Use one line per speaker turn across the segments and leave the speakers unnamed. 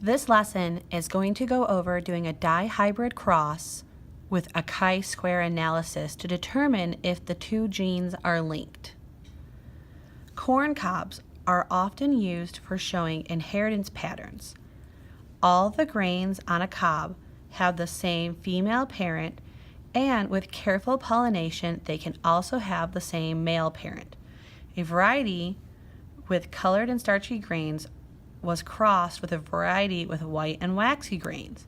This lesson is going to go over doing a dihybrid cross with a chi-square analysis to determine if the two genes are linked. Corn cobs are often used for showing inheritance patterns. All the grains on a cob have the same female parent, and with careful pollination, they can also have the same male parent. A variety with colored and starchy grains was crossed with a variety with white and waxy grains.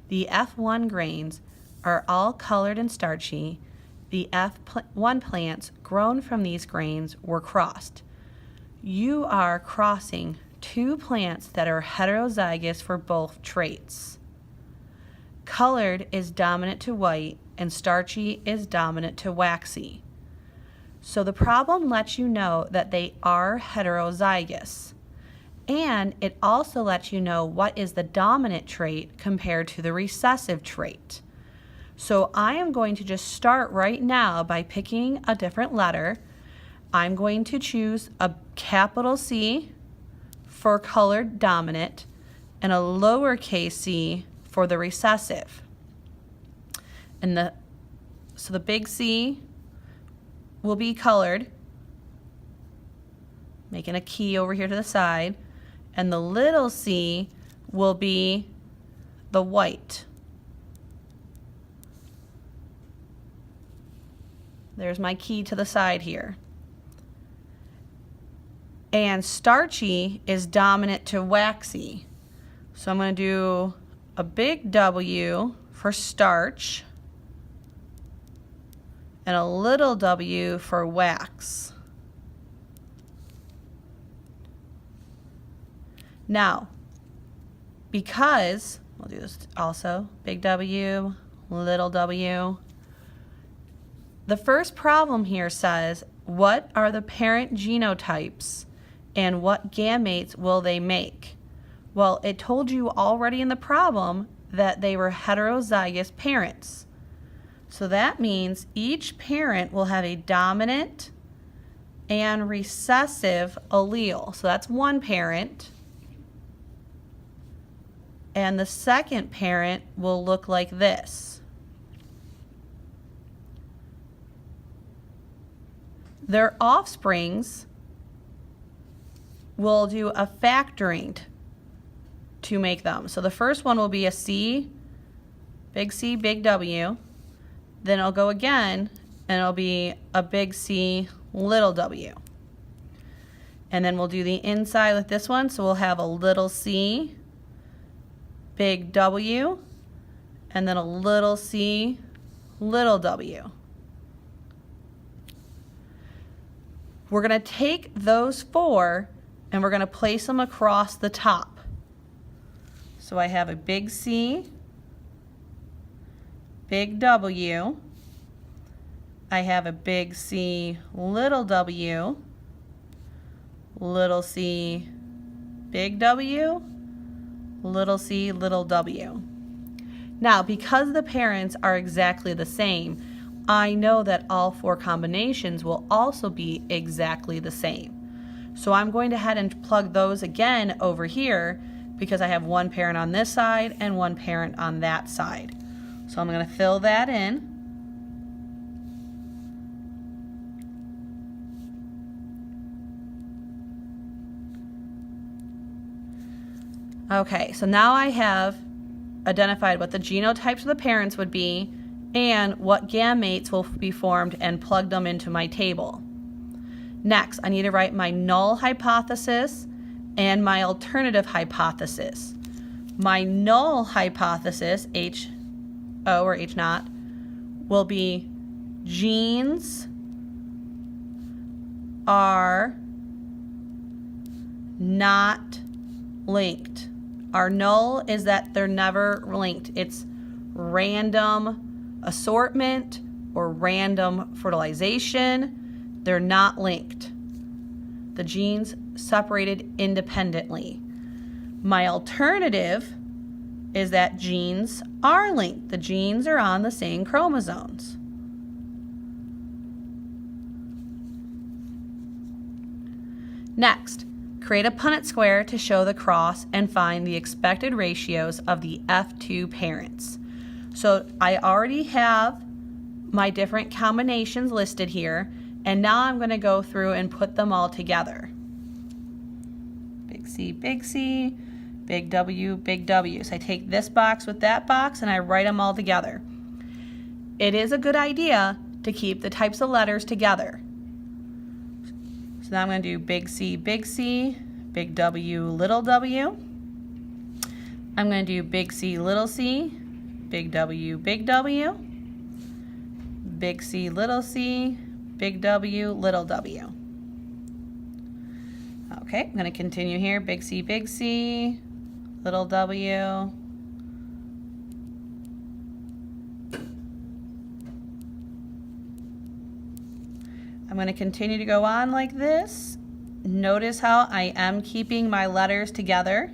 The F1 grains are all colored and starchy. The F1 plants grown from these grains were crossed. You are crossing two plants that are heterozygous for both traits. Colored is dominant to white and starchy is dominant to waxy. So the problem lets you know that they are heterozygous. And it also lets you know what is the dominant trait compared to the recessive trait. So I am going to just start right now by picking a different letter. I'm going to choose a capital C for colored dominant and a lowercase c for the recessive. And so the big C will be colored, making a key over here to the side, and the little c will be the white. There's my key to the side here. And starchy is dominant to waxy. So I'm going to do a big W for starch and a little w for wax. Now, because, we'll do this also, big W, little w. The first problem here says, what are the parent genotypes and what gametes will they make? Well, it told you already in the problem that they were heterozygous parents. So that means each parent will have a dominant and recessive allele. So that's one parent. And the second parent will look like this. Their offsprings will do a factoring to make them. So the first one will be a C, big W. Then it'll go again, and it'll be a big C, little w. And then we'll do the inside with this one. So we'll have a little c, big W, and then a little c, little w. We're going to take those four and we're going to place them across the top. So I have a big C, big W, I have a big C, little w, little c, big W, little c, little w. Now, because the parents are exactly the same, I know that all four combinations will also be exactly the same. So I'm going to head and plug those again over here because I have one parent on this side and one parent on that side. So I'm going to fill that in. Okay, so now I have identified what the genotypes of the parents would be and what gametes will be formed and plugged them into my table. Next, I need to write my null hypothesis and my alternative hypothesis. My null hypothesis, HO or H naught, will be genes are not linked. Our null is that they're never linked. It's random assortment or random fertilization. They're not linked. The genes separated independently. My alternative is that genes are linked. The genes are on the same chromosomes. Next, Create a Punnett square to show the cross and find the expected ratios of the F2 parents. So I already have my different combinations listed here, and now I'm going to go through and put them all together. Big C, big W, big W. So I take this box with that box and I write them all together. It is a good idea to keep the types of letters together. So now I'm going to do big C, big W, little w. I'm going to do big C, big W, big C, big W, little w. Okay, I'm going to continue here. Big C, little w. I'm going to continue to go on like this. Notice how I am keeping my letters together.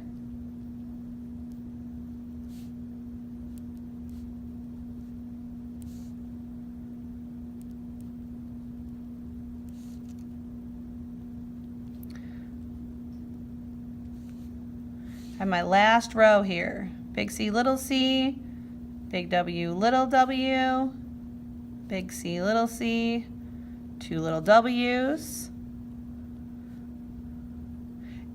And my last row here, big C, big W, little w, big C, two little W's.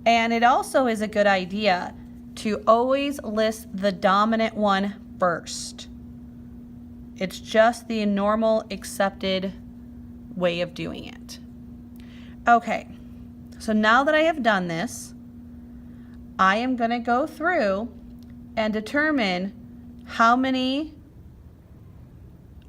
And it also is a good idea to always list the dominant one first. It's just the normal accepted way of doing it. Okay, so now that I have done this, I am going to go through and determine how many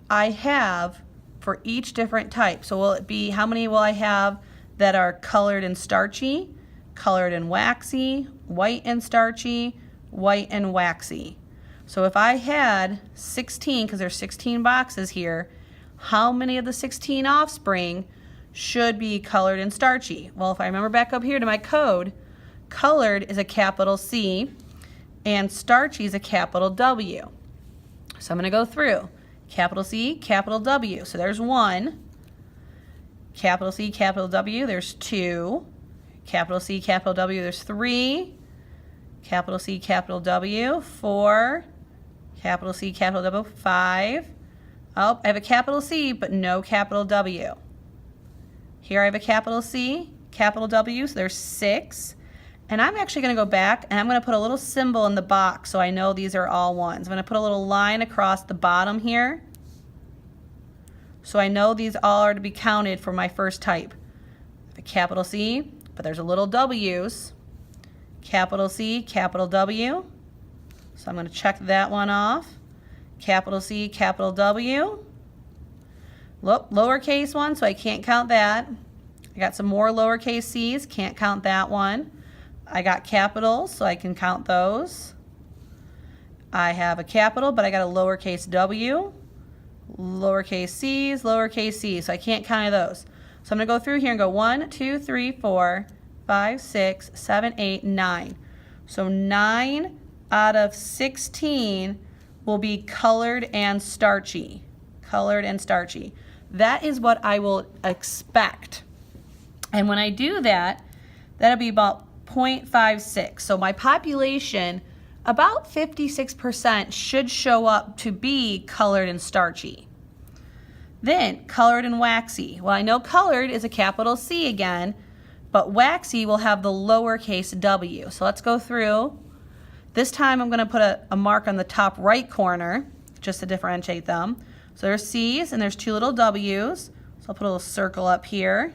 I have for each different type. So will it be, how many will I have that are colored and starchy, colored and waxy, white and starchy, white and waxy? So if I had 16, because there's 16 boxes here, how many of the 16 offspring should be colored and starchy? Well, if I remember back up here to my code, colored is a capital C and starchy is a capital W. So I'm going to go through capital C, capital W. So there's 1. Capital C, capital W, there's 2. Capital C, capital W, there's 3. Capital C, capital W, 4. Capital C, capital W, 5. Oh, I have a capital C, but no capital W. Here I have a capital C, capital W, so there's 6. And I'm actually going to go back and I'm going to put a little symbol in the box so I know these are all ones. I'm going to put a little line across the bottom here so I know these all are to be counted for my first type. A capital C, but there's a little W's. Capital C, capital W. So I'm going to check that one off. Capital C, capital W. Look, lowercase one, so I can't count that. I got some more lowercase c's, can't count that one. I got capitals, so I can count those. I have a capital, but I got a lowercase w, lowercase c's, so I can't count those. So I'm going to go through here and go 1, 2, 3, 4, 5, 6, 7, 8, 9. So 9 out of 16 will be colored and starchy. Colored and starchy. That is what I will expect. And when I do that, that'll be about 0.56. So my population, about 56% should show up to be colored and starchy. Then colored and waxy. Well, I know colored is a capital C again, but waxy will have the lowercase w. So let's go through. This time I'm going to put a mark on the top right corner just to differentiate them. So there's C's and there's 2 little W's. So I'll put a little circle up here.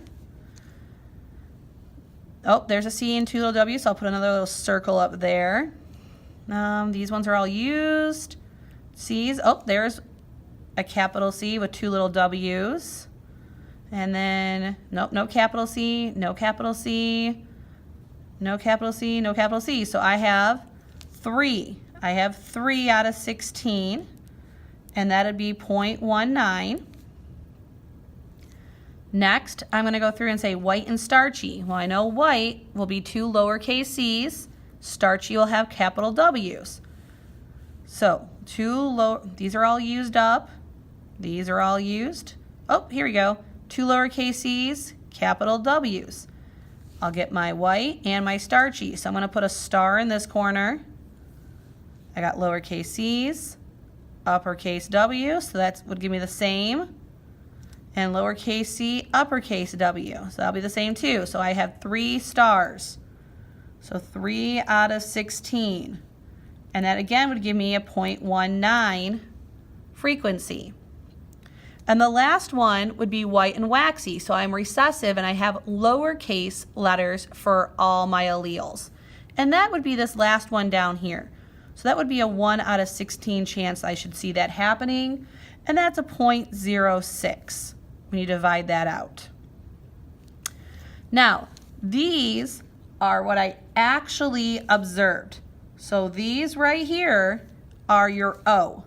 Oh, there's a C and 2 little W's, so I'll put another little circle up there. These ones are all used. C's, oh, there's a capital C with 2 little W's. And then, nope, no capital C, no capital C, no capital C, no capital C. So I have 3. I have 3 out of 16, and that would be 0.19. Next, I'm going to go through and say white and starchy. Well, I know white will be 2 lowercase c's. Starchy will have capital W's. So, these are all used up. These are all used. Oh, here we go. 2 lowercase c's, capital W's. I'll get my white and my starchy. So I'm going to put a star in this corner. I got lowercase c's, uppercase W, so that would give me the same. And lowercase c, uppercase W, so that'll be the same too. So I have 3 stars. So 3 out of 16. And that again would give me a 0.19 frequency. And the last one would be white and waxy. So I'm recessive and I have lowercase letters for all my alleles. And that would be this last one down here. So that would be a 1 out of 16 chance I should see that happening. And that's a 0.06 when you divide that out. Now, these are what I actually observed. So these right here are your O.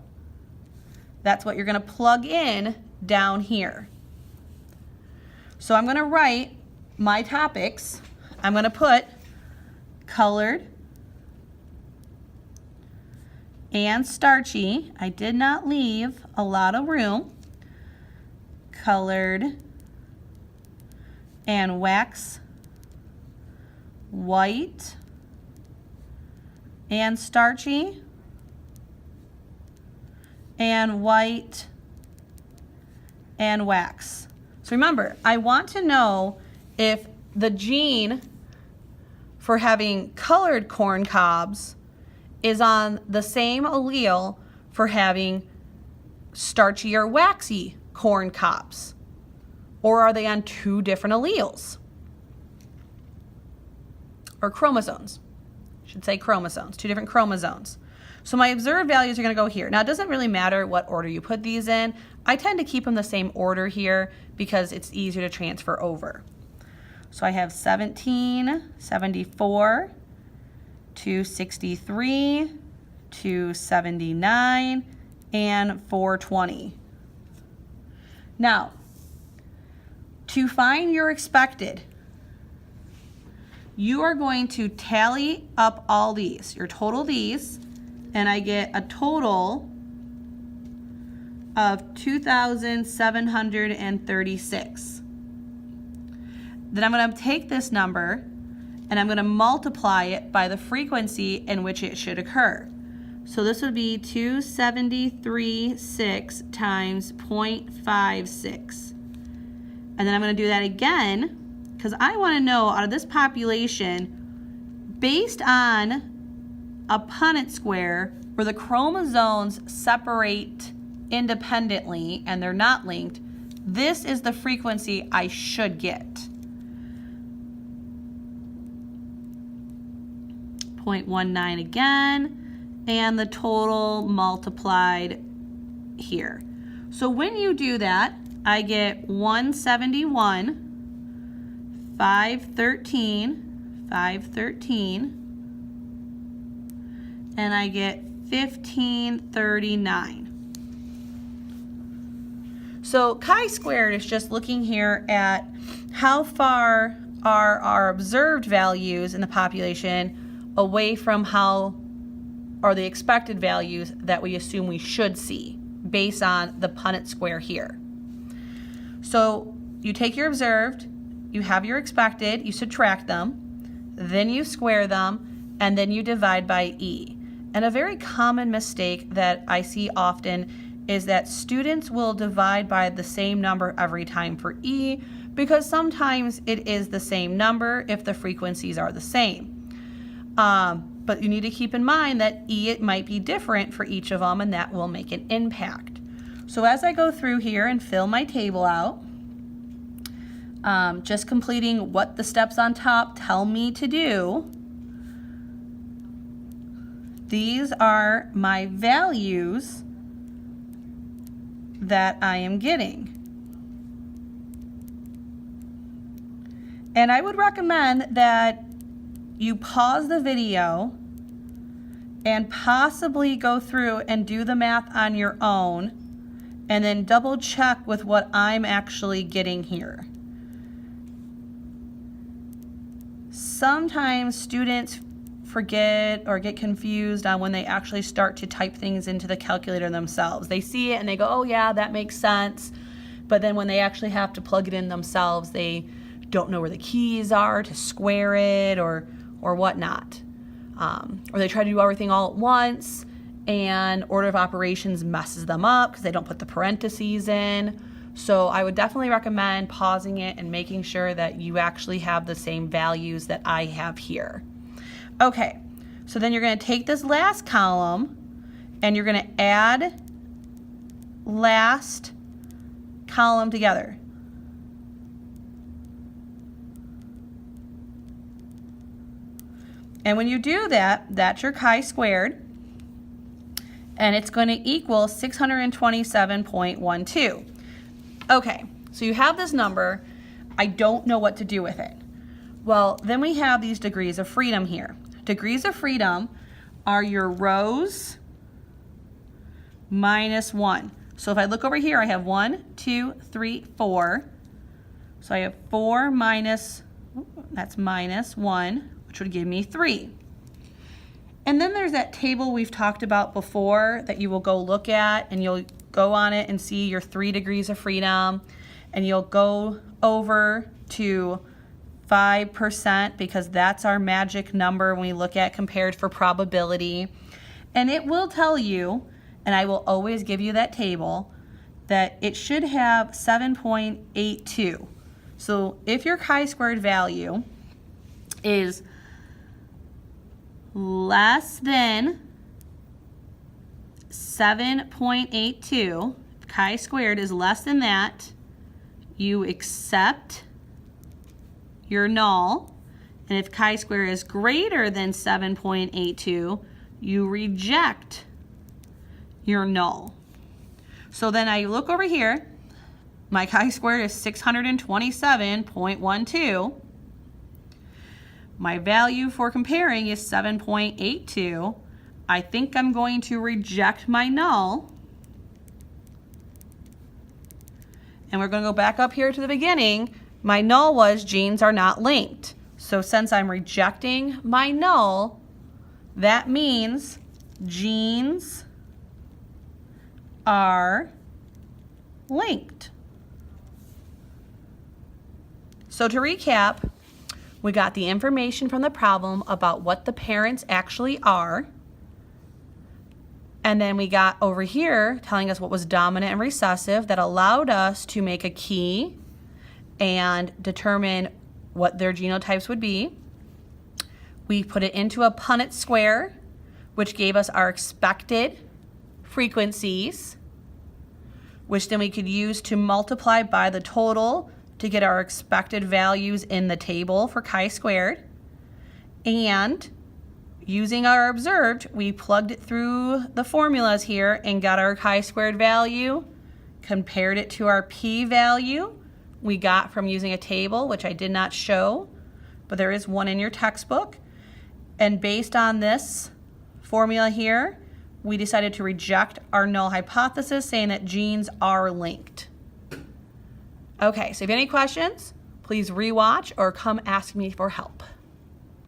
That's what you're going to plug in down here. So I'm going to write my topics. I'm going to put colored and starchy. I did not leave a lot of room. Colored and wax, white and starchy, and white and wax. So remember, I want to know if the gene for having colored corn cobs is on the same allele for having starchy or waxy corn cobs, or are they on 2 different alleles or chromosomes? I should say chromosomes, 2 different chromosomes. So my observed values are going to go here. Now it doesn't really matter what order you put these in. I tend to keep them the same order here because it's easier to transfer over. So I have 17, 74, 263, 279, and 420. Now, to find your expected, you are going to tally up all these, your total these, and I get a total of 2,736. Then I'm going to take this number and I'm going to multiply it by the frequency in which it should occur. So this would be 273.6 times 0.56. And then I'm going to do that again because I want to know out of this population, based on a Punnett square where the chromosomes separate independently and they're not linked, this is the frequency I should get. 0.19 again, and the total multiplied here. So when you do that, I get 171, 513, and I get 1539. So chi-squared is just looking here at how far are our observed values in the population away from how are the expected values that we assume we should see based on the Punnett square here. So you take your observed, you have your expected, you subtract them, then you square them, and then you divide by E. And a very common mistake that I see often is that students will divide by the same number every time for E because sometimes it is the same number if the frequencies are the same. But you need to keep in mind that E, it might be different for each of them, and that will make an impact. So as I go through here and fill my table out, just completing what the steps on top tell me to do, these are my values that I am getting. And I would recommend that you pause the video and possibly go through and do the math on your own and then double check with what I'm actually getting here. Sometimes students forget or get confused on when they actually start to type things into the calculator themselves. They see it and they go, oh yeah, that makes sense. But then when they actually have to plug it in themselves, they don't know where the keys are to square it or whatnot. Or they try to do everything all at once and order of operations messes them up because they don't put the parentheses in. So I would definitely recommend pausing it and making sure that you actually have the same values that I have here. Okay, so then you're going to take this last column and you're going to add last column together. And when you do that, that's your chi-squared, and it's going to equal 627.12. Okay, so you have this number. I don't know what to do with it. Well, then we have these degrees of freedom here. Degrees of freedom are your rows minus 1. So if I look over here, I have 1, 2, 3, 4. So I have 4 minus, that's minus 1, which would give me 3. And then there's that table we've talked about before that you will go look at, and you'll go on it and see your 3 degrees of freedom, and you'll go over to 5% because that's our magic number when we look at compared for probability. And it will tell you, and I will always give you that table, that it should have 7.82. So if your chi-squared value is less than 7.82, chi-squared is less than that, you accept your null. And if chi-squared is greater than 7.82, you reject your null. So then I look over here, my chi-squared is 627.12. My value for comparing is 7.82. I think I'm going to reject my null. And we're going to go back up here to the beginning. My null was genes are not linked. So since I'm rejecting my null, that means genes are linked. So to recap, we got the information from the problem about what the parents actually are. And then we got over here telling us what was dominant and recessive that allowed us to make a key and determine what their genotypes would be. We put it into a Punnett square, which gave us our expected frequencies, which then we could use to multiply by the total to get our expected values in the table for chi-squared. And using our observed, we plugged it through the formulas here and got our chi-squared value, compared it to our p-value we got from using a table, which I did not show, but there is one in your textbook. And based on this formula here, we decided to reject our null hypothesis, saying that genes are linked. Okay, so if you have any questions, please rewatch or come ask me for help.